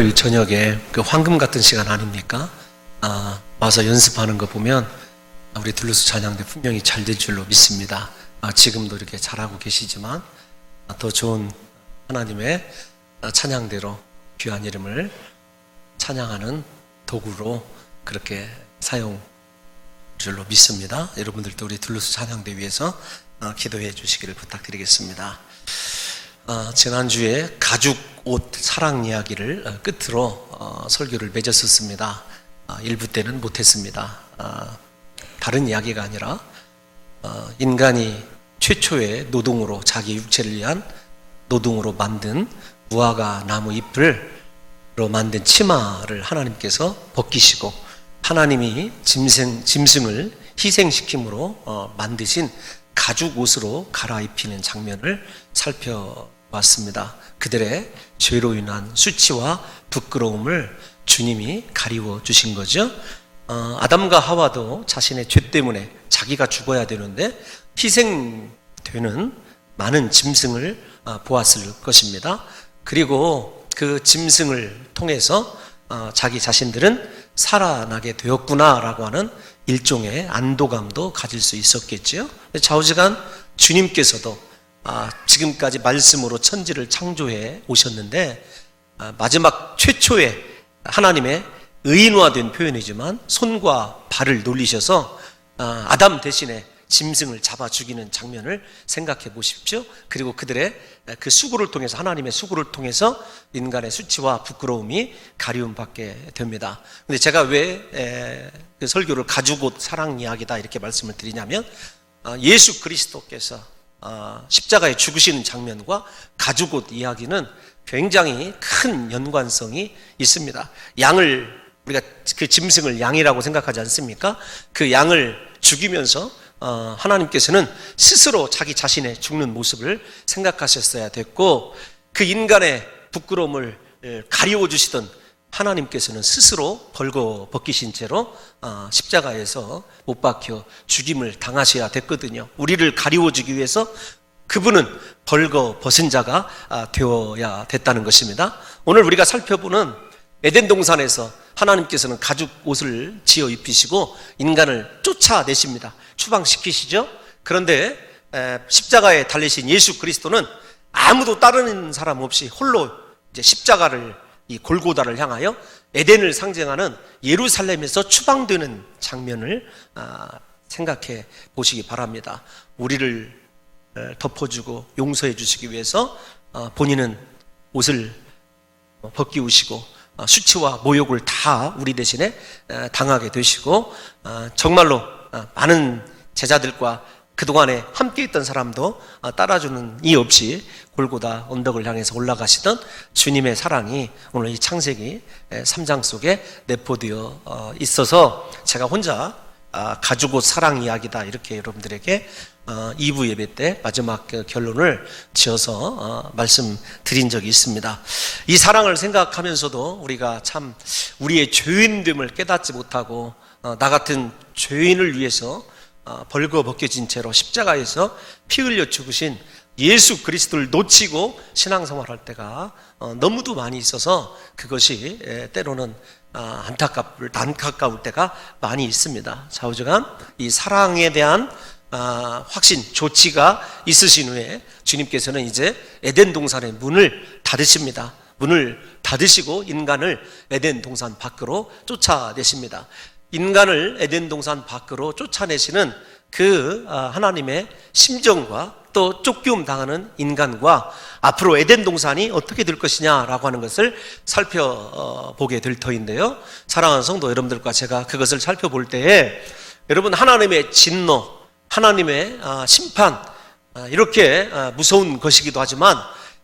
토요일 저녁에 그 황금 같은 시간 아닙니까? 와서 연습하는 거 보면 우리 둘루스 찬양대 분명히 잘 될 줄로 믿습니다. 지금도 이렇게 잘하고 계시지만 더 좋은 하나님의 찬양대로 귀한 이름을 찬양하는 도구로 그렇게 사용 줄로 믿습니다. 여러분들도 우리 둘루스 찬양대 위해서 기도해 주시기를 부탁드리겠습니다. 지난주에 가죽 옷 사랑 이야기를 끝으로 설교를 맺었었습니다. 일부 때는 못했습니다. 다른 이야기가 아니라 인간이 최초의 노동으로 자기 육체를 위한 노동으로 만든 무화과 나무 잎으로 만든 치마를 하나님께서 벗기시고 하나님이 짐승을 희생시킴으로 만드신 가죽 옷으로 갈아입히는 장면을 살펴봤습니다. 그들의 죄로 인한 수치와 부끄러움을 주님이 가리워 주신 거죠. 아담과 하와도 자신의 죄 때문에 자기가 죽어야 되는데 희생되는 많은 짐승을 보았을 것입니다. 그리고 그 짐승을 통해서 자기 자신들은 살아나게 되었구나라고 하는 일종의 안도감도 가질 수 있었겠죠. 좌우지간 주님께서도 지금까지 말씀으로 천지를 창조해 오셨는데 마지막 최초의 하나님의 의인화된 표현이지만 손과 발을 놀리셔서 아담 대신에 짐승을 잡아 죽이는 장면을 생각해 보십시오. 그리고 그들의 그 수고를 통해서 하나님의 수고를 통해서 인간의 수치와 부끄러움이 가리움받게 됩니다. 근데 제가 왜 그 설교를 가죽옷 사랑 이야기다 이렇게 말씀을 드리냐면 예수 그리스도께서 십자가에 죽으시는 장면과 가죽옷 이야기는 굉장히 큰 연관성이 있습니다. 양을 우리가 그 짐승을 양이라고 생각하지 않습니까? 그 양을 죽이면서 하나님께서는 스스로 자기 자신의 죽는 모습을 생각하셨어야 됐고 그 인간의 부끄러움을 가리워 주시던 하나님께서는 스스로 벌거 벗기신 채로 십자가에서 못 박혀 죽임을 당하셔야 됐거든요. 우리를 가리워 주기 위해서 그분은 벌거 벗은 자가 되어야 됐다는 것입니다. 오늘 우리가 살펴보는 에덴 동산에서 하나님께서는 가죽 옷을 지어 입히시고 인간을 쫓아내십니다. 추방시키시죠. 그런데 십자가에 달리신 예수 그리스도는 아무도 따르는 사람 없이 홀로 이제 십자가를 이 골고다를 향하여 에덴을 상징하는 예루살렘에서 추방되는 장면을 생각해 보시기 바랍니다. 우리를 덮어주고 용서해 주시기 위해서 본인은 옷을 벗기우시고 수치와 모욕을 다 우리 대신에 당하게 되시고 정말로 많은 제자들과 그동안에 함께 있던 사람도 따라주는 이 없이 골고다 언덕을 향해서 올라가시던 주님의 사랑이 오늘 이 창세기 3장 속에 내포되어 있어서 제가 혼자 가죽옷 사랑 이야기다 이렇게 여러분들에게 2부 예배 때 마지막 결론을 지어서 말씀드린 적이 있습니다. 이 사랑을 생각하면서도 우리가 참 우리의 죄인됨을 깨닫지 못하고 나 같은 죄인을 위해서 벌거 벗겨진 채로 십자가에서 피 흘려 죽으신 예수 그리스도를 놓치고 신앙생활할 때가 너무도 많이 있어서 그것이 때로는 안타까울 때가 많이 있습니다. 좌우지간 이 사랑에 대한 확신, 조치가 있으신 후에 주님께서는 이제 에덴 동산의 문을 닫으십니다. 문을 닫으시고 인간을 에덴 동산 밖으로 쫓아내십니다. 인간을 에덴 동산 밖으로 쫓아내시는 그 하나님의 심정과 또 쫓기움 당하는 인간과 앞으로 에덴 동산이 어떻게 될 것이냐라고 하는 것을 살펴보게 될 터인데요. 사랑하는 성도 여러분들과 제가 그것을 살펴볼 때에 여러분 하나님의 진노, 하나님의 심판 이렇게 무서운 것이기도 하지만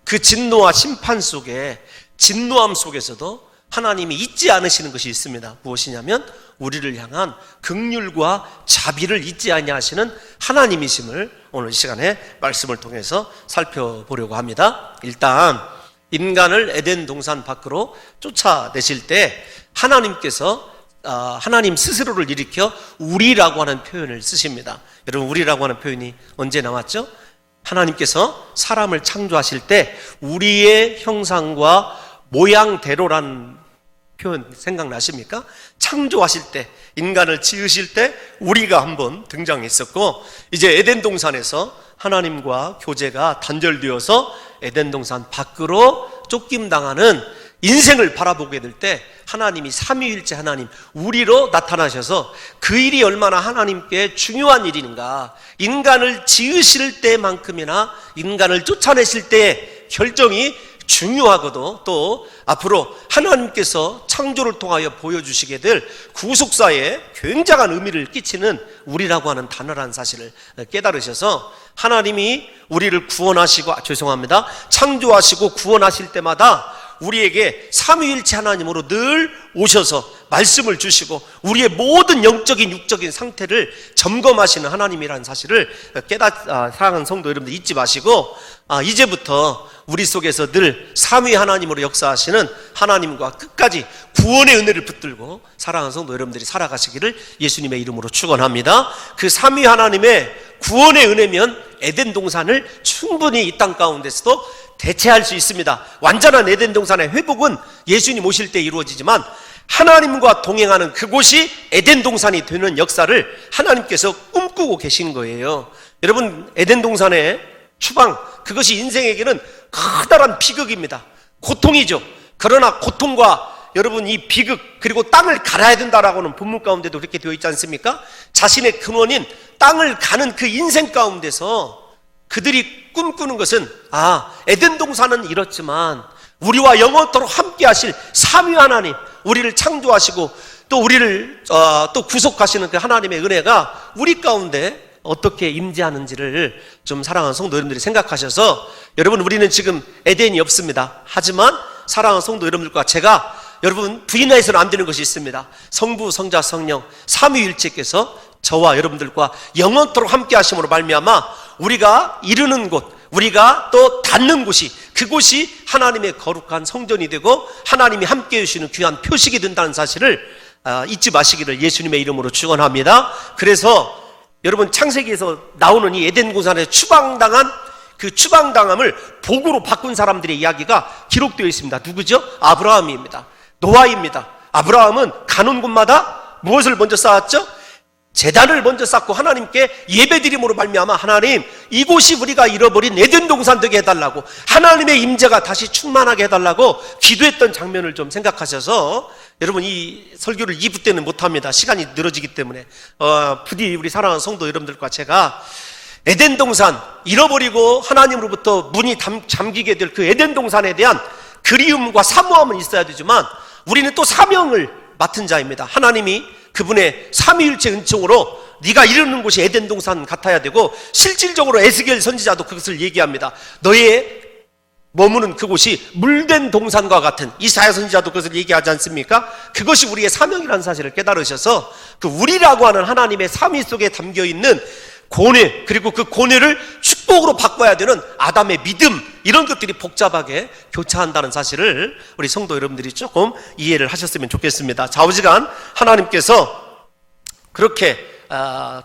그 진노와 심판 속에 진노함 속에서도 하나님이 잊지 않으시는 것이 있습니다. 무엇이냐면 우리를 향한 긍휼과 자비를 잊지 아니하시는 하나님이심을 오늘 이 시간에 말씀을 통해서 살펴보려고 합니다. 일단 인간을 에덴 동산 밖으로 쫓아내실 때 하나님께서 하나님 스스로를 일으켜 우리라고 하는 표현을 쓰십니다. 여러분 우리라고 하는 표현이 언제 나왔죠? 하나님께서 사람을 창조하실 때 우리의 형상과 모양대로라는 표현 생각나십니까? 창조하실 때, 인간을 지으실 때 우리가 한번 등장했었고, 이제 에덴 동산에서 하나님과 교제가 단절되어서 에덴 동산 밖으로 쫓김당하는 인생을 바라보게 될 때 하나님이 삼위일체 하나님, 우리로 나타나셔서 그 일이 얼마나 하나님께 중요한 일인가, 인간을 지으실 때만큼이나 인간을 쫓아내실 때의 결정이 중요하거든. 또 앞으로 하나님께서 창조를 통하여 보여주시게 될 구속사에 굉장한 의미를 끼치는 우리라고 하는 단어라는 사실을 깨달으셔서 하나님이 우리를 구원하시고, 창조하시고 구원하실 때마다 우리에게 삼위일체 하나님으로 늘 오셔서 말씀을 주시고 우리의 모든 영적인 육적인 상태를 점검하시는 하나님이라는 사실을 사랑하는 성도 여러분들 잊지 마시고, 이제부터 우리 속에서 늘 삼위 하나님으로 역사하시는 하나님과 끝까지 구원의 은혜를 붙들고 사랑하는 성도 여러분들이 살아가시기를 예수님의 이름으로 축원합니다. 그 삼위 하나님의 구원의 은혜면 에덴 동산을 충분히 이 땅 가운데서도 대체할 수 있습니다. 완전한 에덴 동산의 회복은 예수님 오실 때 이루어지지만 하나님과 동행하는 그곳이 에덴 동산이 되는 역사를 하나님께서 꿈꾸고 계신 거예요. 여러분, 에덴 동산의 추방, 그것이 인생에게는 커다란 비극입니다. 고통이죠. 그러나 고통과 여러분 이 비극, 그리고 땅을 갈아야 된다라고는 본문 가운데도 그렇게 되어 있지 않습니까? 자신의 근원인 땅을 가는 그 인생 가운데서 그들이 꿈꾸는 것은, 에덴 동산은 이렇지만 우리와 영원토록 함께 하실 삼위 하나님, 우리를 창조하시고 또 우리를 또 구속하시는 그 하나님의 은혜가 우리 가운데 어떻게 임재하는지를 좀 사랑하는 성도 여러분들이 생각하셔서, 여러분 우리는 지금 에덴이 없습니다. 하지만 사랑하는 성도 여러분들과 제가 여러분 부인해서는 안 되는 것이 있습니다. 성부, 성자, 성령 삼위일체께서 저와 여러분들과 영원토록 함께 하심으로 말미암아 우리가 이르는 곳, 우리가 또 닿는 곳이, 그곳이 하나님의 거룩한 성전이 되고 하나님이 함께 해주시는 귀한 표식이 된다는 사실을 잊지 마시기를 예수님의 이름으로 축원합니다. 그래서 여러분 창세기에서 나오는 이 에덴 동산에서 추방당한 그 추방당함을 복으로 바꾼 사람들의 이야기가 기록되어 있습니다. 누구죠? 아브라함입니다. 노아입니다. 아브라함은 가는 곳마다 무엇을 먼저 쌓았죠? 제단을 먼저 쌓고 하나님께 예배드림으로 말미암아 하나님, 이곳이 우리가 잃어버린 에덴 동산 되게 해달라고, 하나님의 임재가 다시 충만하게 해달라고 기도했던 장면을 좀 생각하셔서, 여러분 이 설교를 2부 때는 못합니다. 시간이 늘어지기 때문에 부디 우리 사랑하는 성도 여러분들과 제가 에덴 동산, 잃어버리고 하나님으로부터 문이 잠기게 될 그 에덴 동산에 대한 그리움과 사모함은 있어야 되지만 우리는 또 사명을 맡은 자입니다. 하나님이 그분의 삼위일체 은총으로 네가 이르는 곳이 에덴 동산 같아야 되고, 실질적으로 에스겔 선지자도 그것을 얘기합니다. 너의 머무는 그곳이 물된 동산과 같은, 이사야 선지자도 그것을 얘기하지 않습니까? 그것이 우리의 사명이라는 사실을 깨달으셔서 그 우리라고 하는 하나님의 삼위 속에 담겨있는 고뇌, 그리고 그 고뇌를 축복으로 바꿔야 되는 아담의 믿음, 이런 것들이 복잡하게 교차한다는 사실을 우리 성도 여러분들이 조금 이해를 하셨으면 좋겠습니다. 좌우지간 하나님께서 그렇게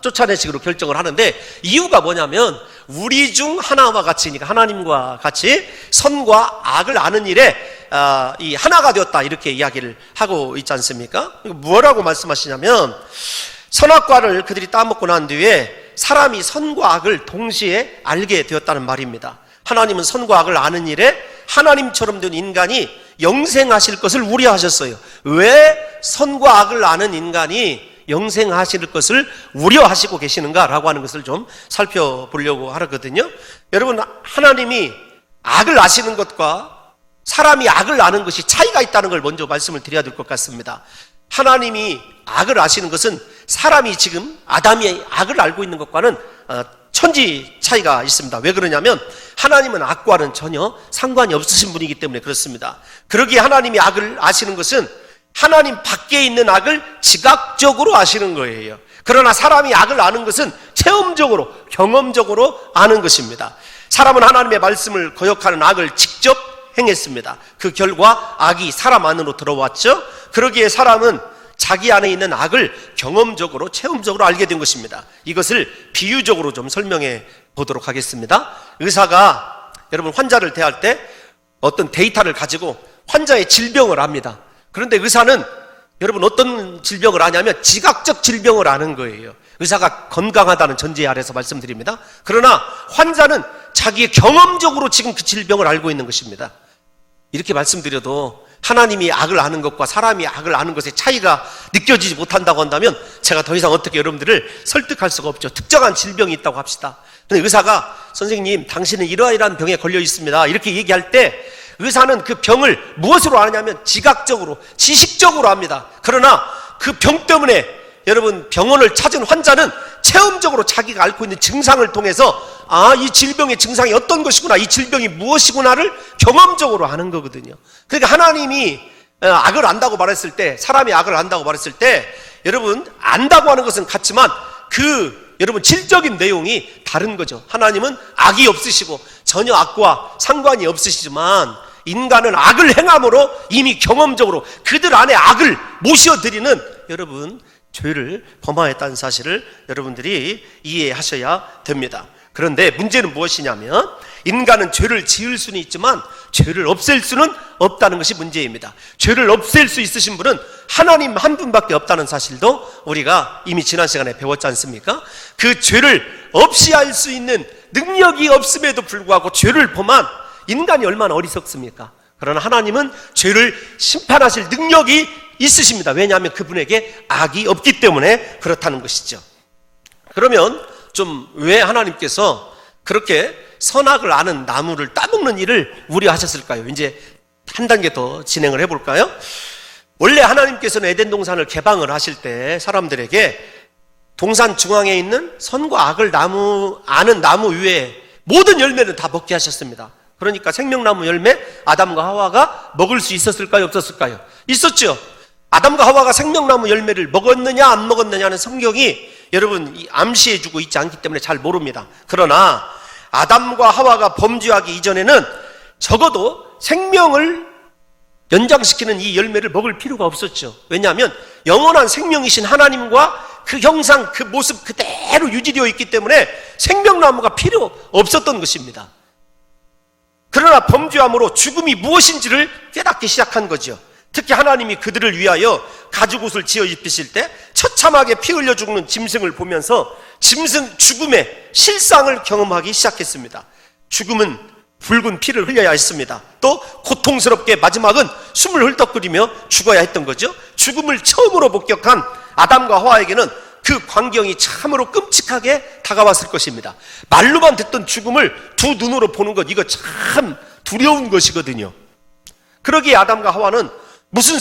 쫓아내시기로 결정을 하는데, 이유가 뭐냐면 우리 중 하나와 같이니까, 하나님과 같이 선과 악을 아는 일에 이 하나가 되었다, 이렇게 이야기를 하고 있지 않습니까? 뭐라고 말씀하시냐면, 선악과를 그들이 따먹고 난 뒤에 사람이 선과 악을 동시에 알게 되었다는 말입니다. 하나님은 선과 악을 아는 일에 하나님처럼 된 인간이 영생하실 것을 우려하셨어요. 왜 선과 악을 아는 인간이 영생하실 것을 우려하시고 계시는가라고 하는 것을 좀 살펴보려고 하거든요. 여러분, 하나님이 악을 아시는 것과 사람이 악을 아는 것이 차이가 있다는 걸 먼저 말씀을 드려야 될 것 같습니다. 하나님이 악을 아시는 것은 사람이 지금 아담이 악을 알고 있는 것과는 천지 차이가 있습니다. 왜 그러냐면 하나님은 악과는 전혀 상관이 없으신 분이기 때문에 그렇습니다. 그러기에 하나님이 악을 아시는 것은 하나님 밖에 있는 악을 지각적으로 아시는 거예요. 그러나 사람이 악을 아는 것은 체험적으로, 경험적으로 아는 것입니다. 사람은 하나님의 말씀을 거역하는 악을 직접 행했습니다. 그 결과 악이 사람 안으로 들어왔죠. 그러기에 사람은 자기 안에 있는 악을 경험적으로, 체험적으로 알게 된 것입니다. 이것을 비유적으로 좀 설명해 보도록 하겠습니다. 의사가 여러분 환자를 대할 때 어떤 데이터를 가지고 환자의 질병을 압니다. 그런데 의사는 여러분 어떤 질병을 아냐면 지각적 질병을 아는 거예요. 의사가 건강하다는 전제 아래서 말씀드립니다. 그러나 환자는 자기의 경험적으로 지금 그 질병을 알고 있는 것입니다. 이렇게 말씀드려도 하나님이 악을 아는 것과 사람이 악을 아는 것의 차이가 느껴지지 못한다고 한다면 제가 더 이상 어떻게 여러분들을 설득할 수가 없죠. 특정한 질병이 있다고 합시다. 근데 의사가 선생님 당신은 이러이러한 병에 걸려 있습니다 이렇게 얘기할 때 의사는 그 병을 무엇으로 아느냐면 지각적으로 지식적으로 압니다. 그러나 그 병 때문에 여러분 병원을 찾은 환자는 체험적으로 자기가 앓고 있는 증상을 통해서 이 질병의 증상이 어떤 것이구나, 이 질병이 무엇이구나를 경험적으로 아는 거거든요. 그러니까 하나님이 악을 안다고 말했을 때, 사람이 악을 안다고 말했을 때 여러분 안다고 하는 것은 같지만 여러분 질적인 내용이 다른 거죠. 하나님은 악이 없으시고 전혀 악과 상관이 없으시지만 인간은 악을 행함으로 이미 경험적으로 그들 안에 악을 모셔드리는 여러분 죄를 범하였다는 사실을 여러분들이 이해하셔야 됩니다. 그런데 문제는 무엇이냐면 인간은 죄를 지을 수는 있지만 죄를 없앨 수는 없다는 것이 문제입니다. 죄를 없앨 수 있으신 분은 하나님 한 분밖에 없다는 사실도 우리가 이미 지난 시간에 배웠지 않습니까? 그 죄를 없이 할 수 있는 능력이 없음에도 불구하고 죄를 범한 인간이 얼마나 어리석습니까? 그러나 하나님은 죄를 심판하실 능력이 있으십니다. 왜냐하면 그분에게 악이 없기 때문에 그렇다는 것이죠. 그러면 좀 왜 하나님께서 그렇게 선악을 아는 나무를 따먹는 일을 우려하셨을까요? 이제 한 단계 더 진행을 해볼까요? 원래 하나님께서는 에덴 동산을 개방을 하실 때 사람들에게 동산 중앙에 있는 선과 악을 아는 나무 위에 모든 열매는 다 먹게 하셨습니다. 그러니까 생명나무 열매 아담과 하와가 먹을 수 있었을까요? 없었을까요? 있었죠. 아담과 하와가 생명나무 열매를 먹었느냐 안 먹었느냐는 성경이 여러분 암시해주고 있지 않기 때문에 잘 모릅니다. 그러나 아담과 하와가 범죄하기 이전에는 적어도 생명을 연장시키는 이 열매를 먹을 필요가 없었죠. 왜냐하면 영원한 생명이신 하나님과 그 형상, 그 모습 그대로 유지되어 있기 때문에 생명나무가 필요 없었던 것입니다. 그러나 범죄함으로 죽음이 무엇인지를 깨닫기 시작한 거죠. 특히 하나님이 그들을 위하여 가죽옷을 지어 입히실 때 처참하게 피 흘려 죽는 짐승을 보면서 죽음의 실상을 경험하기 시작했습니다. 죽음은 붉은 피를 흘려야 했습니다. 또 고통스럽게 마지막은 숨을 헐떡거리며 죽어야 했던 거죠. 죽음을 처음으로 목격한 아담과 하와에게는 그 광경이 참으로 끔찍하게 다가왔을 것입니다. 말로만 듣던 죽음을 두 눈으로 보는 것, 이거 참 두려운 것이거든요. 그러기에 아담과 하와는 무슨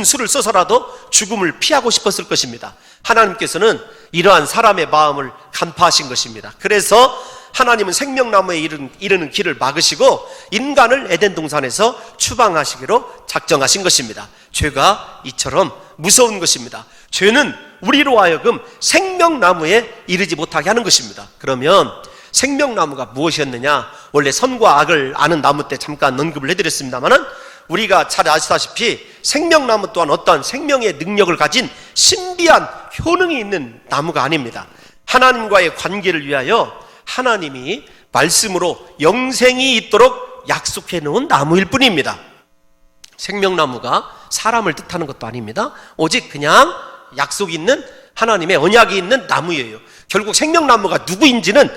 수를 써서라도 죽음을 피하고 싶었을 것입니다. 하나님께서는 이러한 사람의 마음을 간파하신 것입니다. 그래서 하나님은 생명나무에 이르는 길을 막으시고 인간을 에덴 동산에서 추방하시기로 작정하신 것입니다. 죄가 이처럼 무서운 것입니다. 죄는 우리로 하여금 생명나무에 이르지 못하게 하는 것입니다. 그러면 생명나무가 무엇이었느냐? 원래 선과 악을 아는 나무 때 잠깐 언급을 해드렸습니다만은 우리가 잘 아시다시피 생명나무 또한 어떤 생명의 능력을 가진 신비한 효능이 있는 나무가 아닙니다. 하나님과의 관계를 위하여 하나님이 말씀으로 영생이 있도록 약속해 놓은 나무일 뿐입니다. 생명나무가 사람을 뜻하는 것도 아닙니다. 오직 그냥 약속이 있는 하나님의 언약이 있는 나무예요. 결국 생명나무가 누구인지는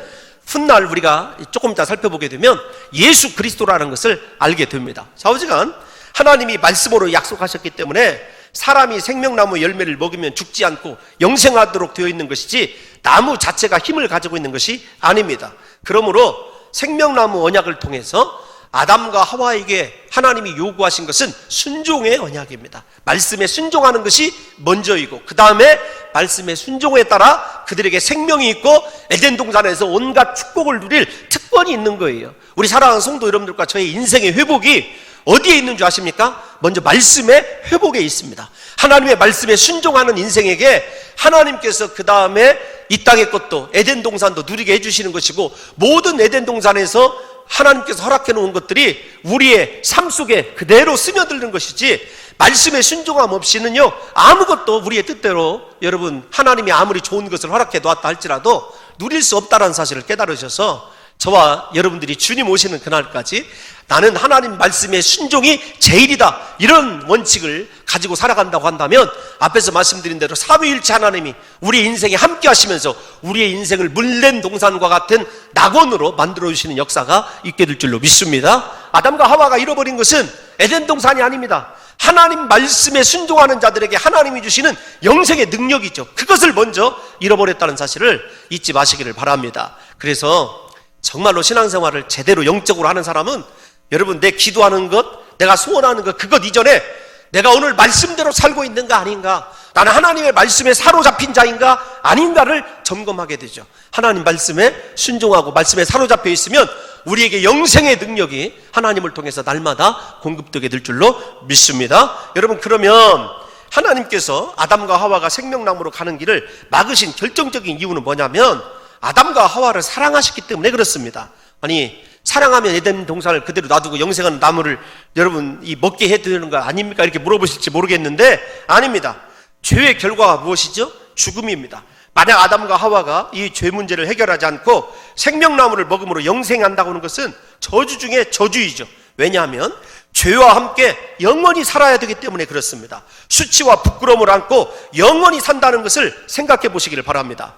훗날 우리가 조금 이따 살펴보게 되면 예수 그리스도라는 것을 알게 됩니다. 좌우지간 하나님이 말씀으로 약속하셨기 때문에 사람이 생명나무 열매를 먹으면 죽지 않고 영생하도록 되어 있는 것이지 나무 자체가 힘을 가지고 있는 것이 아닙니다. 그러므로 생명나무 언약을 통해서 아담과 하와에게 하나님이 요구하신 것은 순종의 언약입니다. 말씀에 순종하는 것이 먼저이고 그 다음에 말씀의 순종에 따라 그들에게 생명이 있고 에덴 동산에서 온갖 축복을 누릴 특권이 있는 거예요. 우리 사랑하는 성도 여러분들과 저의 인생의 회복이 어디에 있는 줄 아십니까? 먼저 말씀의 회복에 있습니다. 하나님의 말씀에 순종하는 인생에게 하나님께서 그 다음에 이 땅의 것도 에덴 동산도 누리게 해주시는 것이고 모든 에덴 동산에서 하나님께서 허락해 놓은 것들이 우리의 삶 속에 그대로 스며드는 것이지 말씀에 순종함 없이는요 아무것도 우리의 뜻대로 여러분 하나님이 아무리 좋은 것을 허락해 놓았다 할지라도 누릴 수 없다는 사실을 깨달으셔서 저와 여러분들이 주님 오시는 그날까지 나는 하나님 말씀의 순종이 제일이다, 이런 원칙을 가지고 살아간다고 한다면 앞에서 말씀드린 대로 삼위일체 하나님이 우리의 인생에 함께 하시면서 우리의 인생을 물랜 동산과 같은 낙원으로 만들어주시는 역사가 있게 될 줄로 믿습니다. 아담과 하와가 잃어버린 것은 에덴 동산이 아닙니다. 하나님 말씀에 순종하는 자들에게 하나님이 주시는 영생의 능력이죠. 그것을 먼저 잃어버렸다는 사실을 잊지 마시기를 바랍니다. 그래서 정말로 신앙생활을 제대로 영적으로 하는 사람은 여러분, 내 기도하는 것, 내가 소원하는 것, 그것 이전에 내가 오늘 말씀대로 살고 있는가 아닌가, 나는 하나님의 말씀에 사로잡힌 자인가 아닌가를 점검하게 되죠. 하나님 말씀에 순종하고 말씀에 사로잡혀 있으면 우리에게 영생의 능력이 하나님을 통해서 날마다 공급되게 될 줄로 믿습니다. 여러분, 그러면 하나님께서 아담과 하와가 생명나무로 가는 길을 막으신 결정적인 이유는 뭐냐면 아담과 하와를 사랑하셨기 때문에 그렇습니다. 아니, 사랑하면 에덴 동산을 그대로 놔두고 영생하는 나무를 여러분 먹게 해드리는 거 아닙니까? 이렇게 물어보실지 모르겠는데 아닙니다. 죄의 결과가 무엇이죠? 죽음입니다. 만약 아담과 하와가 이 죄 문제를 해결하지 않고 생명나무를 먹음으로 영생한다고 하는 것은 저주 중에 저주이죠. 왜냐하면 죄와 함께 영원히 살아야 되기 때문에 그렇습니다. 수치와 부끄러움을 안고 영원히 산다는 것을 생각해 보시기를 바랍니다.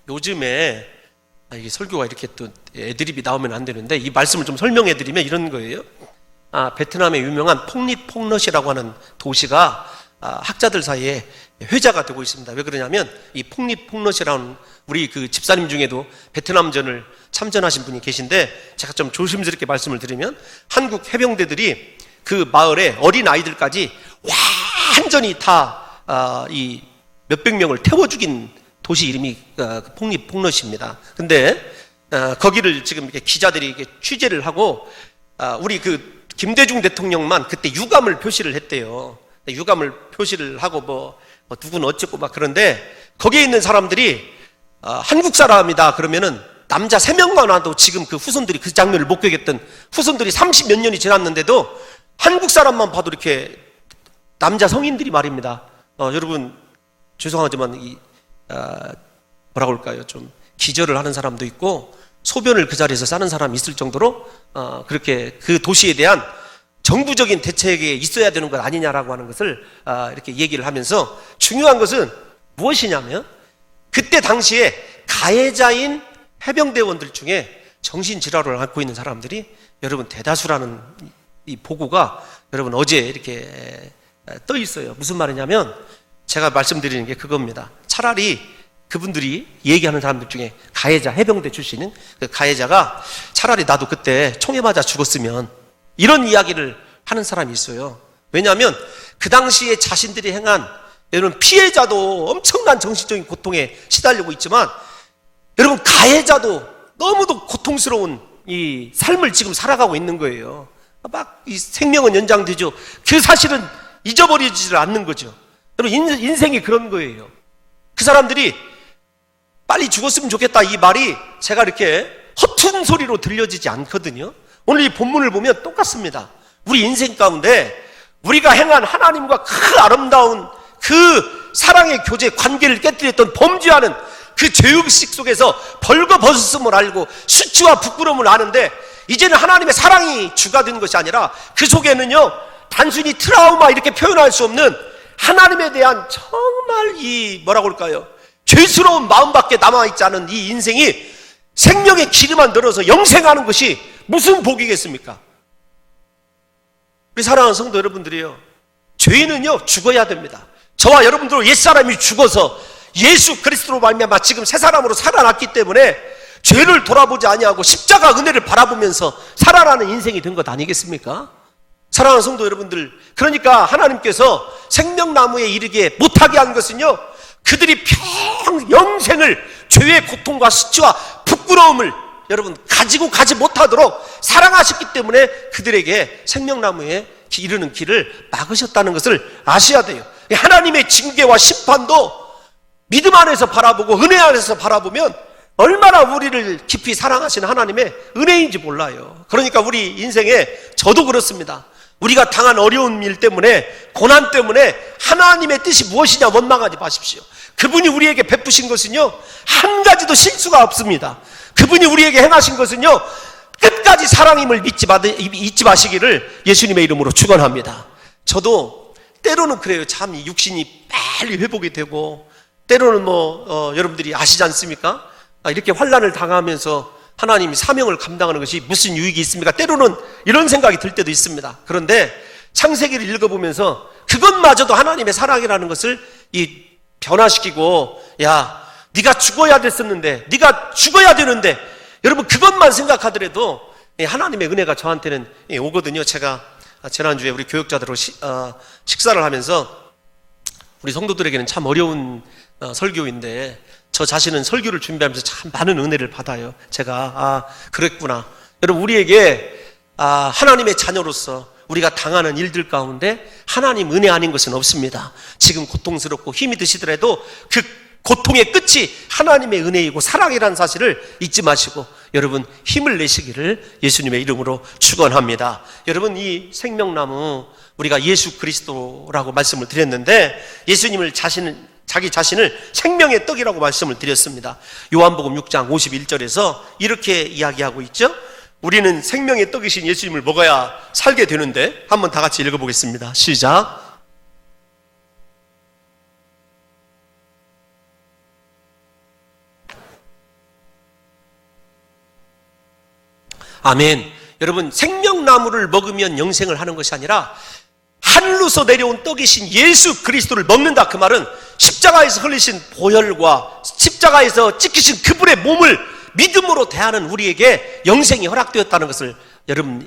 요즘에 이게 설교가 이렇게 또 애드립이 나오면 안 되는데 이 말씀을 좀 설명해 드리면 이런 거예요. 베트남의 유명한 폭리폭넛이라고 하는 도시가 학자들 사이에 회자가 되고 있습니다. 왜 그러냐면 이 폭리폭넛이라는 우리 그 집사님 중에도 베트남전을 참전하신 분이 계신데 제가 좀 조심스럽게 말씀을 드리면 한국 해병대들이 그 마을에 어린 아이들까지 완전히 다 이 몇백 명을 태워 죽인 도시 이름이 폭리폭넛입니다. 근데 거기를 지금 이렇게 기자들이 이렇게 취재를 하고 우리 그 김대중 대통령만 그때 유감을 표시를 했대요. 유감을 표시를 하고 뭐 누구는 어쨌고 막 그런데 거기에 있는 사람들이 한국 사람이다 그러면은 남자 3명만 와도 지금 그 후손들이 그 장면을 목격했던 후손들이 30몇 년이 지났는데도 한국 사람만 봐도 이렇게 남자 성인들이 말입니다. 여러분 죄송하지만 뭐라고 할까요? 좀 기절을 하는 사람도 있고 소변을 그 자리에서 싸는 사람이 있을 정도로 그렇게 그 도시에 대한 정부적인 대책이 있어야 되는 것 아니냐라고 하는 것을 이렇게 얘기를 하면서 중요한 것은 무엇이냐면 그때 당시에 가해자인 해병대원들 중에 정신질환을 앓고 있는 사람들이 여러분 대다수라는 이 보고가 여러분 어제 이렇게 떠 있어요. 무슨 말이냐면 제가 말씀드리는 게 그겁니다. 차라리 그분들이 얘기하는 사람들 중에 가해자, 해병대 출신인 그 가해자가 차라리 나도 그때 총에 맞아 죽었으면 이런 이야기를 하는 사람이 있어요. 왜냐하면 그 당시에 자신들이 행한 여러분 피해자도 엄청난 정신적인 고통에 시달리고 있지만 여러분 가해자도 너무도 고통스러운 이 삶을 지금 살아가고 있는 거예요. 막 이 생명은 연장되죠. 그 사실은 잊어버리지를 않는 거죠. 여러분 인생이 그런 거예요. 그 사람들이 빨리 죽었으면 좋겠다 이 말이 제가 이렇게 허튼 소리로 들려지지 않거든요. 오늘 이 본문을 보면 똑같습니다. 우리 인생 가운데 우리가 행한 하나님과 그 아름다운 그 사랑의 교제 관계를 깨뜨렸던 범죄하는 그 죄의식 속에서 벌거벗었음을 알고 수치와 부끄러움을 아는데 이제는 하나님의 사랑이 주가 된 것이 아니라 그 속에는요 단순히 트라우마 이렇게 표현할 수 없는 하나님에 대한 정말 이 뭐라고 할까요? 죄스러운 마음밖에 남아있지 않은 이 인생이 생명의 기름만 늘어서 영생하는 것이 무슨 복이겠습니까? 우리 사랑하는 성도 여러분들이요, 죄인은요 죽어야 됩니다. 저와 여러분들 옛사람이 죽어서 예수 그리스도로 말미암아 지금 새 사람으로 살아났기 때문에 죄를 돌아보지 아니하고 십자가 은혜를 바라보면서 살아나는 인생이 된 것 아니겠습니까? 사랑하는 성도 여러분들, 그러니까 하나님께서 생명나무에 이르게 못하게 한 것은요 그들이 영생을 죄의 고통과 수치와 부끄러움을 여러분 가지고 가지 못하도록 사랑하셨기 때문에 그들에게 생명나무에 이르는 길을 막으셨다는 것을 아셔야 돼요. 하나님의 징계와 심판도 믿음 안에서 바라보고 은혜 안에서 바라보면 얼마나 우리를 깊이 사랑하시는 하나님의 은혜인지 몰라요. 그러니까 우리 인생에 저도 그렇습니다. 우리가 당한 어려운 일 때문에 고난 때문에 하나님의 뜻이 무엇이냐 원망하지 마십시오. 그분이 우리에게 베푸신 것은요 한 가지도 실수가 없습니다. 그분이 우리에게 행하신 것은요, 끝까지 사랑임을 잊지 마시기를 예수님의 이름으로 축원합니다. 저도 때로는 그래요. 참 육신이 빨리 회복이 되고, 때로는 여러분들이 아시지 않습니까? 이렇게 환난을 당하면서 하나님이 사명을 감당하는 것이 무슨 유익이 있습니까? 때로는 이런 생각이 들 때도 있습니다. 그런데 창세기를 읽어보면서 그것마저도 하나님의 사랑이라는 것을 변화시키고, 야, 네가 죽어야 됐었는데, 네가 죽어야 되는데, 여러분 그것만 생각하더라도 하나님의 은혜가 저한테는 오거든요. 제가 지난주에 우리 교역자들하고 식사를 하면서, 우리 성도들에게는 참 어려운 설교인데 저 자신은 설교를 준비하면서 참 많은 은혜를 받아요. 제가 그랬구나. 여러분, 우리에게 하나님의 자녀로서 우리가 당하는 일들 가운데 하나님 은혜 아닌 것은 없습니다. 지금 고통스럽고 힘이 드시더라도 그 고통의 끝이 하나님의 은혜이고 사랑이라는 사실을 잊지 마시고 여러분 힘을 내시기를 예수님의 이름으로 축원합니다. 여러분, 이 생명나무, 우리가 예수 그리스도라고 말씀을 드렸는데 예수님을 자기 자신을 생명의 떡이라고 말씀을 드렸습니다. 요한복음 6장 51절에서 이렇게 이야기하고 있죠. 우리는 생명의 떡이신 예수님을 먹어야 살게 되는데, 한번 다 같이 읽어보겠습니다. 시작. 아멘. 여러분, 생명나무를 먹으면 영생을 하는 것이 아니라 하늘로서 내려온 떡이신 예수 그리스도를 먹는다. 그 말은 십자가에서 흘리신 보혈과 십자가에서 찢기신 그분의 몸을 믿음으로 대하는 우리에게 영생이 허락되었다는 것을 여러분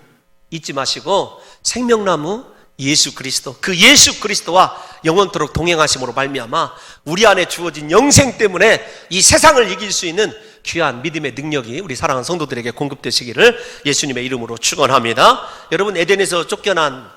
잊지 마시고, 생명나무 예수 그리스도, 그 예수 그리스도와 영원토록 동행하심으로 말미암아 우리 안에 주어진 영생 때문에 이 세상을 이길 수 있는 귀한 믿음의 능력이 우리 사랑하는 성도들에게 공급되시기를 예수님의 이름으로 축원합니다. 여러분, 에덴에서 쫓겨난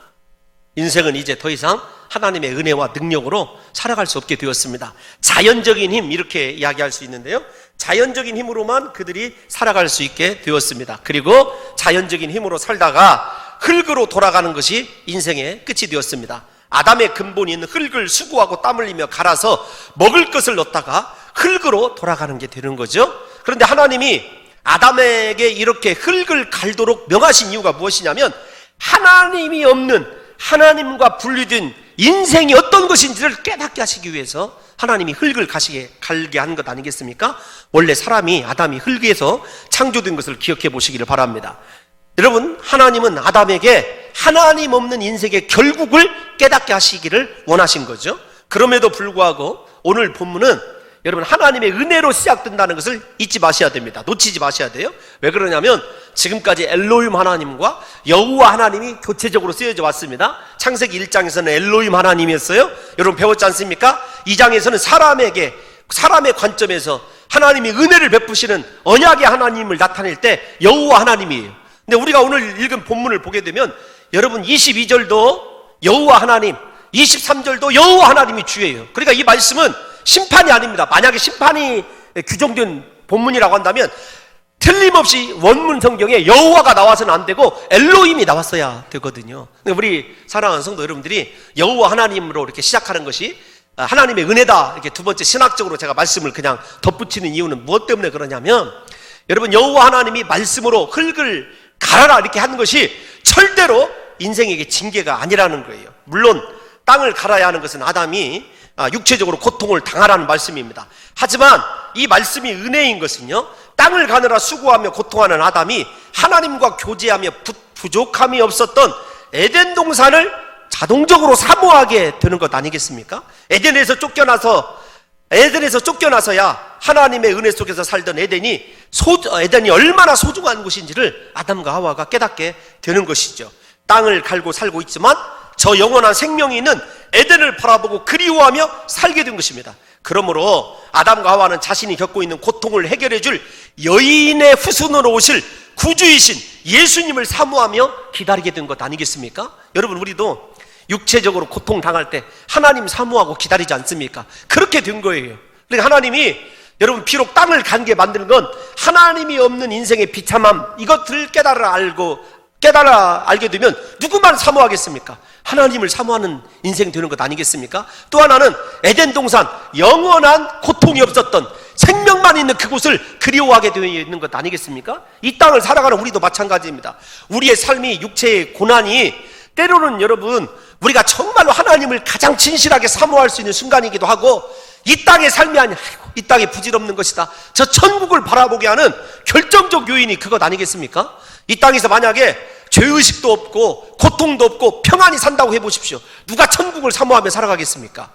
인생은 이제 더 이상 하나님의 은혜와 능력으로 살아갈 수 없게 되었습니다. 자연적인 힘, 이렇게 이야기할 수 있는데요, 자연적인 힘으로만 그들이 살아갈 수 있게 되었습니다. 그리고 자연적인 힘으로 살다가 흙으로 돌아가는 것이 인생의 끝이 되었습니다. 아담의 근본이 있는 흙을 수고하고 땀 흘리며 갈아서 먹을 것을 넣다가 흙으로 돌아가는 게 되는 거죠. 그런데 하나님이 아담에게 이렇게 흙을 갈도록 명하신 이유가 무엇이냐면, 하나님이 없는, 하나님과 분리된 인생이 어떤 것인지를 깨닫게 하시기 위해서 하나님이 흙을 갈게 한 것 아니겠습니까? 원래 사람이, 아담이 흙에서 창조된 것을 기억해 보시기를 바랍니다. 여러분, 하나님은 아담에게 하나님 없는 인생의 결국을 깨닫게 하시기를 원하신 거죠. 그럼에도 불구하고 오늘 본문은 여러분 하나님의 은혜로 시작된다는 것을 잊지 마셔야 됩니다. 놓치지 마셔야 돼요. 왜 그러냐면 지금까지 엘로힘 하나님과 여호와 하나님이 교체적으로 쓰여져 왔습니다. 창세기 1장에서는 엘로힘 하나님이었어요. 여러분 배웠지 않습니까? 2장에서는 사람의 관점에서 하나님이 은혜를 베푸시는 언약의 하나님을 나타낼 때 여호와 하나님이에요. 근데 우리가 오늘 읽은 본문을 보게 되면 여러분 22절도 여호와 하나님, 23절도 여호와 하나님이 주예요. 그러니까 이 말씀은 심판이 아닙니다. 만약에 심판이 규정된 본문이라고 한다면 틀림없이 원문 성경에 여호와가 나와서는 안 되고 엘로힘이 나왔어야 되거든요. 우리 사랑하는 성도 여러분들이 여호와 하나님으로 이렇게 시작하는 것이 하나님의 은혜다, 이렇게 두 번째 신학적으로 제가 말씀을 그냥 덧붙이는 이유는 무엇 때문에 그러냐면, 여러분 여호와 하나님이 말씀으로 흙을 갈아라 이렇게 하는 것이 절대로 인생에게 징계가 아니라는 거예요. 물론 땅을 갈아야 하는 것은 아담이 육체적으로 고통을 당하라는 말씀입니다. 하지만 이 말씀이 은혜인 것은요, 땅을 가느라 수고하며 고통하는 아담이 하나님과 교제하며 부족함이 없었던 에덴 동산을 자동적으로 사모하게 되는 것 아니겠습니까? 에덴에서 쫓겨나서야 하나님의 은혜 속에서 살던 에덴이 얼마나 소중한 곳인지를 아담과 하와가 깨닫게 되는 것이죠. 땅을 갈고 살고 있지만 저 영원한 생명이 있는 에덴을 바라보고 그리워하며 살게 된 것입니다. 그러므로 아담과 하와는 자신이 겪고 있는 고통을 해결해 줄 여인의 후손으로 오실 구주이신 예수님을 사모하며 기다리게 된 것 아니겠습니까? 여러분, 우리도 육체적으로 고통당할 때 하나님 사모하고 기다리지 않습니까? 그렇게 된 거예요. 그러니까 하나님이 여러분 비록 땅을 간게 만드는 건 하나님이 없는 인생의 비참함, 이것들을 깨달아 알게 되면 누구만 사모하겠습니까? 하나님을 사모하는 인생 되는 것 아니겠습니까? 또 하나는 에덴 동산, 영원한 고통이 없었던 생명만 있는 그곳을 그리워하게 되어 있는 것 아니겠습니까? 이 땅을 살아가는 우리도 마찬가지입니다. 우리의 삶이, 육체의 고난이 때로는 여러분, 우리가 정말로 하나님을 가장 진실하게 사모할 수 있는 순간이기도 하고, 이 땅의 삶이 아니야, 이 땅이 부질없는 것이다, 저 천국을 바라보게 하는 결정적 요인이 그것 아니겠습니까? 이 땅에서 만약에 죄의식도 없고 고통도 없고 평안히 산다고 해보십시오. 누가 천국을 사모하며 살아가겠습니까?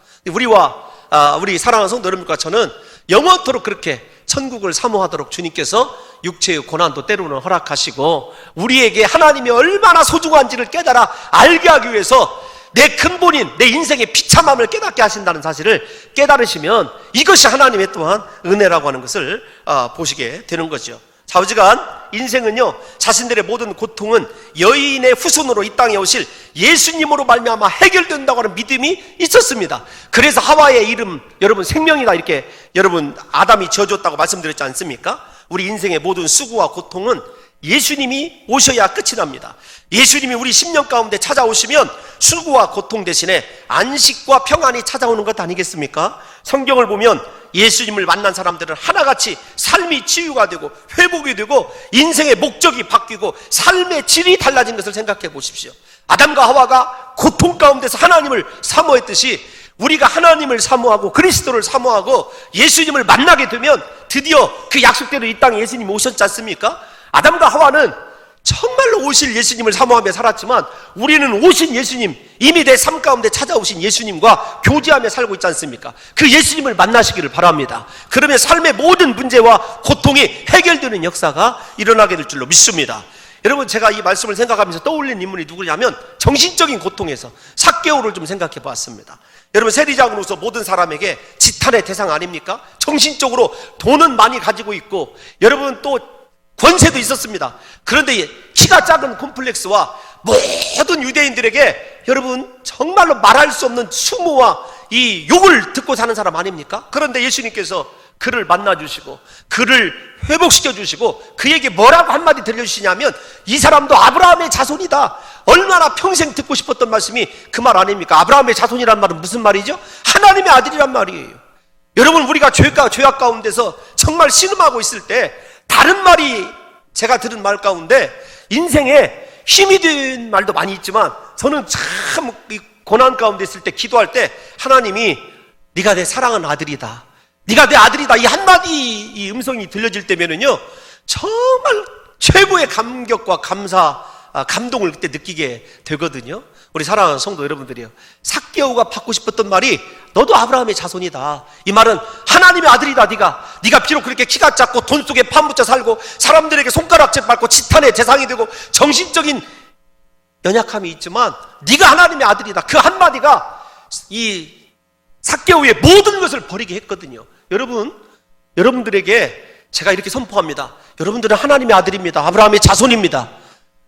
우리 사랑하는 성도 여러분과 저는 영원토록 그렇게 천국을 사모하도록 주님께서 육체의 고난도 때로는 허락하시고, 우리에게 하나님이 얼마나 소중한지를 깨달아 알게 하기 위해서 내 근본인 내 인생의 비참함을 깨닫게 하신다는 사실을 깨달으시면, 이것이 하나님의 또한 은혜라고 하는 것을 보시게 되는 거죠. 좌우지간 인생은요, 자신들의 모든 고통은 여인의 후손으로 이 땅에 오실 예수님으로 말미암아 해결된다고 하는 믿음이 있었습니다. 그래서 하와의 이름, 여러분 생명이다, 이렇게 여러분 아담이 지어줬다고 말씀드렸지 않습니까? 우리 인생의 모든 수고와 고통은 예수님이 오셔야 끝이 납니다. 예수님이 우리 심령 가운데 찾아오시면 수고와 고통 대신에 안식과 평안이 찾아오는 것 아니겠습니까? 성경을 보면 예수님을 만난 사람들은 하나같이 삶이 치유가 되고 회복이 되고 인생의 목적이 바뀌고 삶의 질이 달라진 것을 생각해 보십시오. 아담과 하와가 고통 가운데서 하나님을 사모했듯이 우리가 하나님을 사모하고 그리스도를 사모하고 예수님을 만나게 되면 드디어 그 약속대로 이 땅에 예수님이 오셨지 않습니까? 아담과 하와는 정말로 오실 예수님을 사모하며 살았지만, 우리는 오신 예수님, 이미 내 삶 가운데 찾아오신 예수님과 교제하며 살고 있지 않습니까? 그 예수님을 만나시기를 바랍니다. 그러면 삶의 모든 문제와 고통이 해결되는 역사가 일어나게 될 줄로 믿습니다. 여러분, 제가 이 말씀을 생각하면서 떠올린 인물이 누구냐면 정신적인 고통에서 삭개오를 좀 생각해 보았습니다. 여러분, 세리장으로서 모든 사람에게 지탄의 대상 아닙니까? 정신적으로 돈은 많이 가지고 있고, 여러분 또 권세도 있었습니다. 그런데 키가 작은 콤플렉스와 모든 유대인들에게 여러분 정말로 말할 수 없는 수모와 이 욕을 듣고 사는 사람 아닙니까? 그런데 예수님께서 그를 만나주시고 그를 회복시켜주시고 그에게 뭐라고 한마디 들려주시냐면, 이 사람도 아브라함의 자손이다. 얼마나 평생 듣고 싶었던 말씀이 그 말 아닙니까? 아브라함의 자손이란 말은 무슨 말이죠? 하나님의 아들이란 말이에요. 여러분, 우리가 죄악 가운데서 정말 신음하고 있을 때 다른 말이, 제가 들은 말 가운데 인생에 힘이 든 말도 많이 있지만, 저는 참 고난 가운데 있을 때 기도할 때 하나님이 네가 내 사랑하는 아들이다, 네가 내 아들이다, 이 한마디 이 음성이 들려질 때면은요, 정말 최고의 감격과 감동을 그때 느끼게 되거든요. 우리 사랑하는 성도 여러분들이요, 삭개오가 받고 싶었던 말이 너도 아브라함의 자손이다. 이 말은 하나님의 아들이다. 네가 비록 그렇게 키가 작고 돈 속에 파묻혀 살고 사람들에게 손가락질 받고 지탄의 대상이 되고 정신적인 연약함이 있지만 네가 하나님의 아들이다. 그 한마디가 이 삭개오의 모든 것을 버리게 했거든요. 여러분들에게 제가 이렇게 선포합니다. 여러분들은 하나님의 아들입니다. 아브라함의 자손입니다.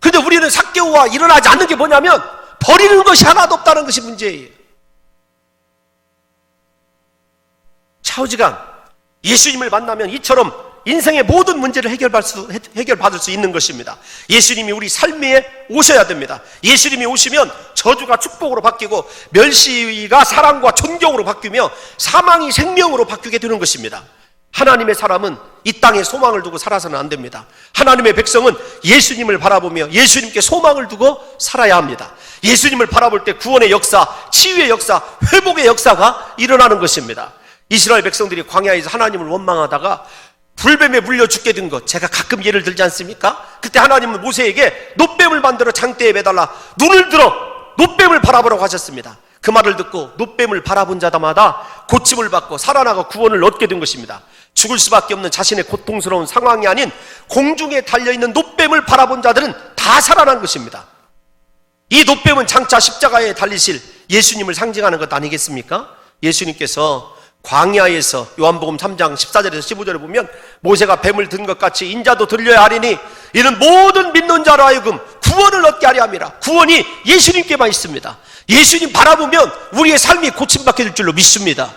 그런데 우리는 삭개오와 일어나지 않는 게 뭐냐면 버리는 것이 하나도 없다는 것이 문제예요. 좌우지간 예수님을 만나면 이처럼 인생의 모든 문제를 해결받을 수 있는 것입니다. 예수님이 우리 삶에 오셔야 됩니다. 예수님이 오시면 저주가 축복으로 바뀌고 멸시가 사랑과 존경으로 바뀌며 사망이 생명으로 바뀌게 되는 것입니다. 하나님의 사람은 이 땅에 소망을 두고 살아서는 안 됩니다. 하나님의 백성은 예수님을 바라보며 예수님께 소망을 두고 살아야 합니다. 예수님을 바라볼 때 구원의 역사, 치유의 역사, 회복의 역사가 일어나는 것입니다. 이스라엘 백성들이 광야에서 하나님을 원망하다가 불뱀에 물려 죽게 된 것, 제가 가끔 예를 들지 않습니까? 그때 하나님은 모세에게 놋뱀을 만들어 장대에 매달라 눈을 들어 놋뱀을 바라보라고 하셨습니다. 그 말을 듣고 놋뱀을 바라본 자마다 고침을 받고 살아나가 구원을 얻게 된 것입니다. 죽을 수밖에 없는 자신의 고통스러운 상황이 아닌 공중에 달려있는 놋뱀을 바라본 자들은 다 살아난 것입니다. 이 놋뱀은 장차 십자가에 달리실 예수님을 상징하는 것 아니겠습니까? 예수님께서 광야에서 요한복음 3장 14절에서 15절에 보면 모세가 뱀을 든 것 같이 인자도 들려야 하리니 이는 모든 믿는 자로 하여금 구원을 얻게 하려 함이라. 구원이 예수님께만 있습니다. 예수님 바라보면 우리의 삶이 고침받게 될 줄로 믿습니다.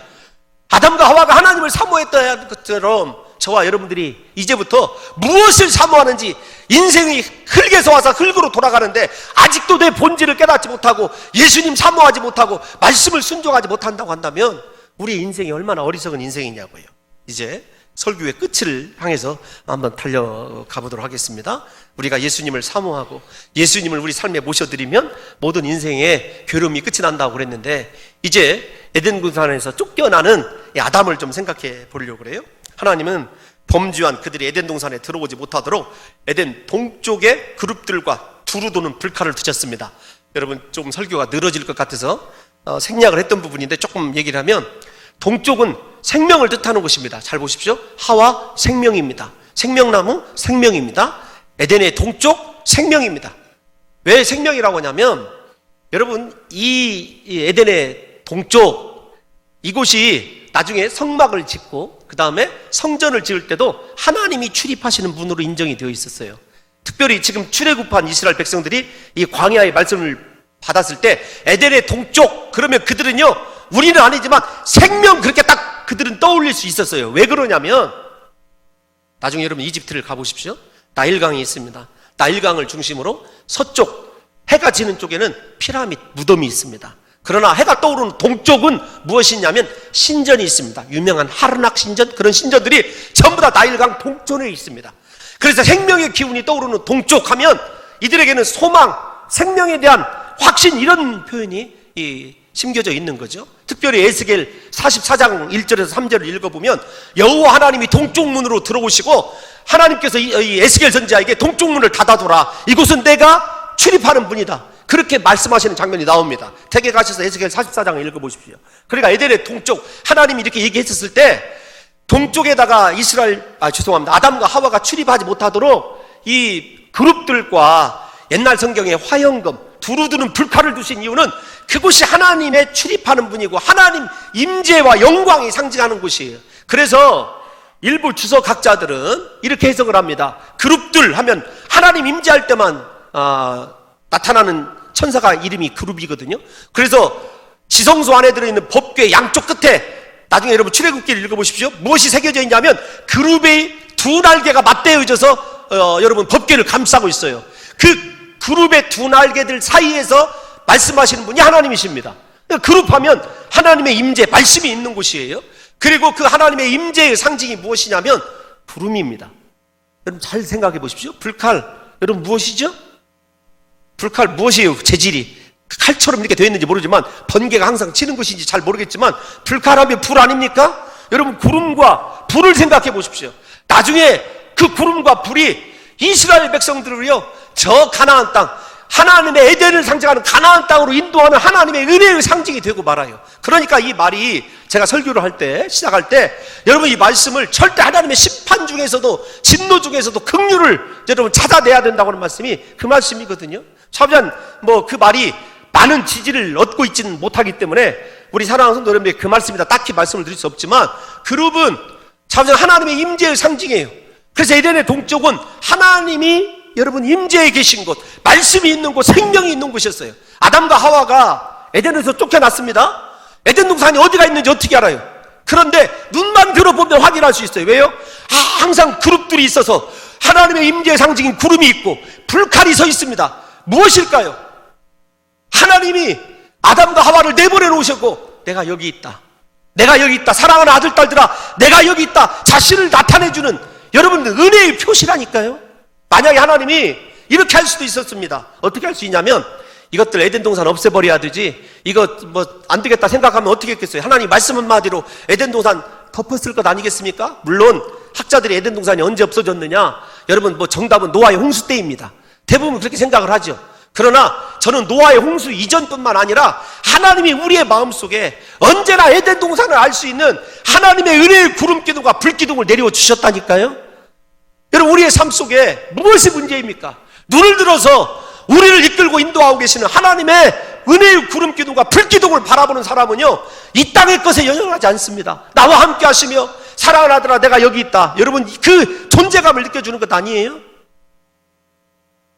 아담과 하와가 하나님을 사모했던 것처럼 저와 여러분들이 이제부터 무엇을 사모하는지, 인생이 흙에서 와서 흙으로 돌아가는데 아직도 내 본질을 깨닫지 못하고 예수님 사모하지 못하고 말씀을 순종하지 못한다고 한다면 우리 인생이 얼마나 어리석은 인생이냐고요. 이제 설교의 끝을 향해서 한번 달려가 보도록 하겠습니다. 우리가 예수님을 사모하고 예수님을 우리 삶에 모셔드리면 모든 인생의 괴로움이 끝이 난다고 그랬는데, 이제 에덴 동산에서 쫓겨나는 이 아담을 좀 생각해 보려고 그래요. 하나님은 범죄한 그들이 에덴 동산에 들어오지 못하도록 에덴 동쪽의 그룹들과 두루 도는 불칼을 두셨습니다. 여러분, 좀 설교가 늘어질 것 같아서 생략을 했던 부분인데 조금 얘기를 하면, 동쪽은 생명을 뜻하는 곳입니다. 잘 보십시오. 하와 생명입니다. 생명나무 생명입니다. 에덴의 동쪽 생명입니다. 왜 생명이라고 하냐면, 여러분, 이 에덴의 동쪽, 이곳이 나중에 성막을 짓고 그 다음에 성전을 지을 때도 하나님이 출입하시는 문으로 인정이 되어 있었어요. 특별히 지금 출애굽한 이스라엘 백성들이 이 광야의 말씀을 받았을 때 에덴의 동쪽, 그러면 그들은요, 우리는 아니지만 생명, 그렇게 딱 그들은 떠올릴 수 있었어요. 왜 그러냐면, 나중에 여러분 이집트를 가보십시오. 나일강이 있습니다. 나일강을 중심으로 서쪽 해가 지는 쪽에는 피라밋 무덤이 있습니다. 그러나 해가 떠오르는 동쪽은 무엇이냐면 신전이 있습니다. 유명한 하르낙 신전, 그런 신전들이 전부 다 나일강 동쪽에 있습니다. 그래서 생명의 기운이 떠오르는 동쪽 하면 이들에게는 소망, 생명에 대한 확신, 이런 표현이 심겨져 있는 거죠. 특별히 에스겔 44장 1절에서 3절을 읽어보면 여호와 하나님이 동쪽 문으로 들어오시고 하나님께서 이 에스겔 선지자에게 동쪽 문을 닫아둬라, 이곳은 내가 출입하는 문이다, 그렇게 말씀하시는 장면이 나옵니다. 댁에 가셔서 에스겔 44장을 읽어보십시오. 그러니까 에덴의 동쪽, 하나님이 이렇게 얘기했었을 때 동쪽에다가 아담과 하와가 출입하지 못하도록 이 그룹들과 옛날 성경의 화형금, 두루두는 불칼을 두신 이유는 그곳이 하나님의 출입하는 분이고 하나님 임재와 영광이 상징하는 곳이에요. 그래서 일부 주석학자들은 이렇게 해석을 합니다. 그룹들 하면 하나님 임재할 때만 나타나는 천사가 이름이 그룹이거든요. 그래서 지성소 안에 들어있는 법궤 양쪽 끝에, 나중에 여러분 출애굽기를 읽어보십시오. 무엇이 새겨져 있냐면 그룹의 두 날개가 맞대어져서 여러분 법궤를 감싸고 있어요. 그 그룹의 두 날개들 사이에서 말씀하시는 분이 하나님이십니다. 그룹하면 하나님의 임재, 말씀이 있는 곳이에요. 그리고 그 하나님의 임재의 상징이 무엇이냐면 구름입니다. 여러분 잘 생각해 보십시오. 불칼, 여러분 무엇이죠? 불칼 무엇이에요? 재질이 칼처럼 이렇게 되어 있는지 모르지만 번개가 항상 치는 것인지 잘 모르겠지만 불칼하면 불 아닙니까? 여러분 구름과 불을 생각해 보십시오. 나중에 그 구름과 불이 이스라엘 백성들을요, 저 가나안 땅, 하나님의 에덴을 상징하는 가나안 땅으로 인도하는 하나님의 은혜의 상징이 되고 말아요. 그러니까 이 말이 제가 설교를 할 때, 시작할 때 여러분 이 말씀을 절대 하나님의 심판 중에서도 진노 중에서도 긍휼을 여러분 찾아내야 된다고 하는 말씀이 그 말씀이거든요. 차비한 그 말이 많은 지지를 얻고 있지는 못하기 때문에 우리 사랑하는 성도 여러분에게 그 말씀이다 딱히 말씀을 드릴 수 없지만, 그룹은 차비한 하나님의 임재의 상징이에요. 그래서 에덴의 동쪽은 하나님이 여러분 임재에 계신 곳, 말씀이 있는 곳, 생명이 있는 곳이었어요. 아담과 하와가 에덴에서 쫓겨났습니다. 에덴 동산이 어디가 있는지 어떻게 알아요? 그런데 눈만 들어보면 확인할 수 있어요. 왜요? 항상 그룹들이 있어서 하나님의 임재의 상징인 구름이 있고 불칼이 서 있습니다. 무엇일까요? 하나님이 아담과 하와를 내보내 놓으셨고 내가 여기 있다, 내가 여기 있다, 사랑하는 아들 딸들아 내가 여기 있다, 자신을 나타내주는 여러분들 은혜의 표시라니까요. 만약에 하나님이 이렇게 할 수도 있었습니다. 어떻게 할 수 있냐면, 이것들 에덴 동산 없애버려야 되지, 이거 안 되겠다 생각하면 어떻게 했겠어요? 하나님 말씀 한마디로 에덴 동산 덮었을 것 아니겠습니까? 물론 학자들이 에덴 동산이 언제 없어졌느냐, 여러분 정답은 노아의 홍수 때입니다. 대부분 그렇게 생각을 하죠. 그러나 저는 노아의 홍수 이전뿐만 아니라 하나님이 우리의 마음속에 언제나 에덴 동산을 알 수 있는 하나님의 은혜의 구름기둥과 불기둥을 내려 주셨다니까요. 여러분 우리의 삶 속에 무엇이 문제입니까? 눈을 들어서 우리를 이끌고 인도하고 계시는 하나님의 은혜의 구름기둥과 불기둥을 바라보는 사람은요, 이 땅의 것에 연연하지 않습니다. 나와 함께 하시며 사랑하는 아들아 내가 여기 있다, 여러분 그 존재감을 느껴주는 것 아니에요?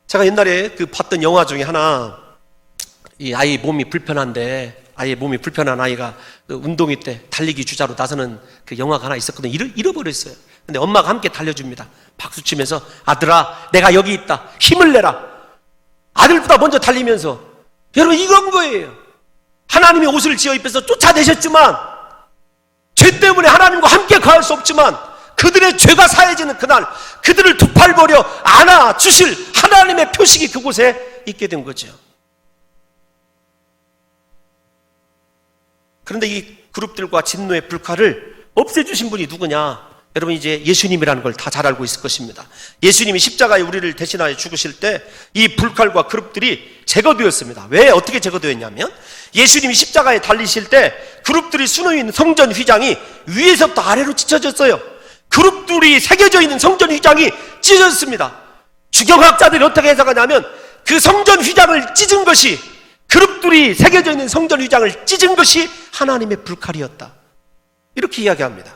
제가 옛날에 봤던 영화 중에 하나, 이 아이 몸이 불편한데 아예 몸이 불편한 아이가 그 운동회 때 달리기 주자로 나서는 그 영화가 하나 있었거든요. 잃어버렸어요. 근데 엄마가 함께 달려줍니다. 박수 치면서 아들아 내가 여기 있다. 힘을 내라. 아들보다 먼저 달리면서. 여러분 이런 거예요. 하나님이 옷을 지어 입혀서 쫓아내셨지만 죄 때문에 하나님과 함께 가할 수 없지만 그들의 죄가 사해지는 그날 그들을 두 팔 벌여 안아주실 하나님의 표식이 그곳에 있게 된 거죠. 그런데 이 그룹들과 진노의 불칼을 없애주신 분이 누구냐? 여러분 이제 예수님이라는 걸 다 잘 알고 있을 것입니다. 예수님이 십자가에 우리를 대신하여 죽으실 때 이 불칼과 그룹들이 제거되었습니다. 왜 어떻게 제거되었냐면 예수님이 십자가에 달리실 때 그룹들이 수놓여 있는 성전 휘장이 위에서부터 아래로 찢어졌어요. 그룹들이 새겨져 있는 성전 휘장이 찢어졌습니다. 주경학자들이 어떻게 해석하냐면 그 성전 휘장을 찢은 것이 그룹들이 새겨져 있는 성전 휘장을 찢은 것이 하나님의 불칼이었다. 이렇게 이야기합니다.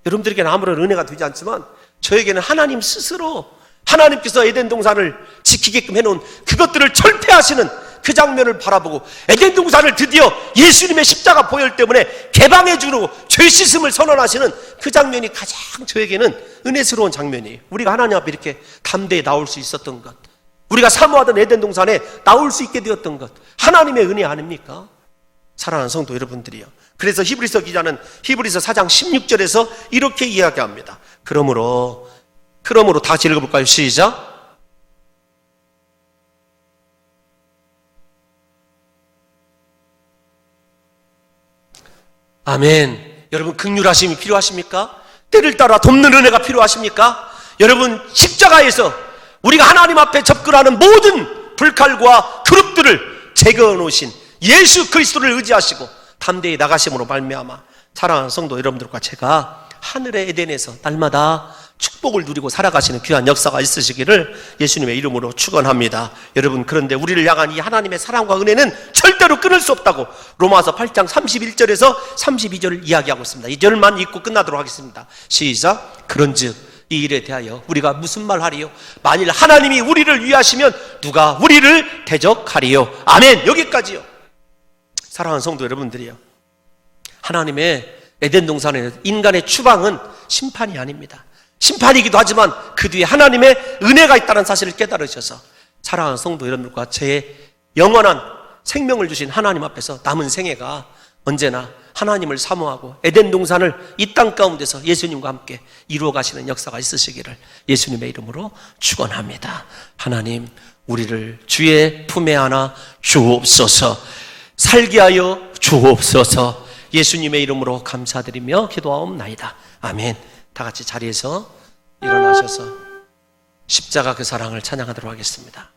여러분들에게는 아무런 은혜가 되지 않지만 저에게는 하나님 스스로 하나님께서 에덴 동산을 지키게끔 해놓은 그것들을 철폐하시는 그 장면을 바라보고 에덴 동산을 드디어 예수님의 십자가 보혈 때문에 개방해 주고 죄 씻음을 선언하시는 그 장면이 가장 저에게는 은혜스러운 장면이에요. 우리가 하나님 앞에 이렇게 담대히 나올 수 있었던 것, 우리가 사모하던 에덴 동산에 나올 수 있게 되었던 것, 하나님의 은혜 아닙니까? 사랑하는 성도 여러분들이요. 그래서 히브리서 기자는 히브리서 4장 16절에서 이렇게 이야기합니다. 그러므로 다시 읽어볼까요? 시작. 아멘. 여러분 긍휼하심이 필요하십니까? 때를 따라 돕는 은혜가 필요하십니까? 여러분 십자가에서 우리가 하나님 앞에 접근하는 모든 불칼과 그룹들을 제거해 놓으신 예수 그리스도를 의지하시고 담대히 나가심으로 말미암아 사랑하는 성도 여러분들과 제가 하늘의 에덴에서 날마다 축복을 누리고 살아가시는 귀한 역사가 있으시기를 예수님의 이름으로 축원합니다. 여러분 그런데 우리를 향한 이 하나님의 사랑과 은혜는 절대로 끊을 수 없다고 로마서 8장 31절에서 32절을 이야기하고 있습니다. 이 절만 읽고 끝나도록 하겠습니다. 시작. 그런즉 이 일에 대하여 우리가 무슨 말 하리요? 만일 하나님이 우리를 위하시면 누가 우리를 대적하리요? 아멘. 여기까지요. 사랑하는 성도 여러분들이요, 하나님의 에덴 동산에 인간의 추방은 심판이 아닙니다. 심판이기도 하지만 그 뒤에 하나님의 은혜가 있다는 사실을 깨달으셔서 사랑하는 성도 여러분들과 제 영원한 생명을 주신 하나님 앞에서 남은 생애가 언제나 하나님을 사모하고 에덴 동산을 이 땅 가운데서 예수님과 함께 이루어 가시는 역사가 있으시기를 예수님의 이름으로 축원합니다. 하나님 우리를 주의 품에 안아 주옵소서. 살게 하여 주옵소서. 예수님의 이름으로 감사드리며 기도하옵나이다. 아멘. 다 같이 자리에서 일어나셔서 십자가 그 사랑을 찬양하도록 하겠습니다.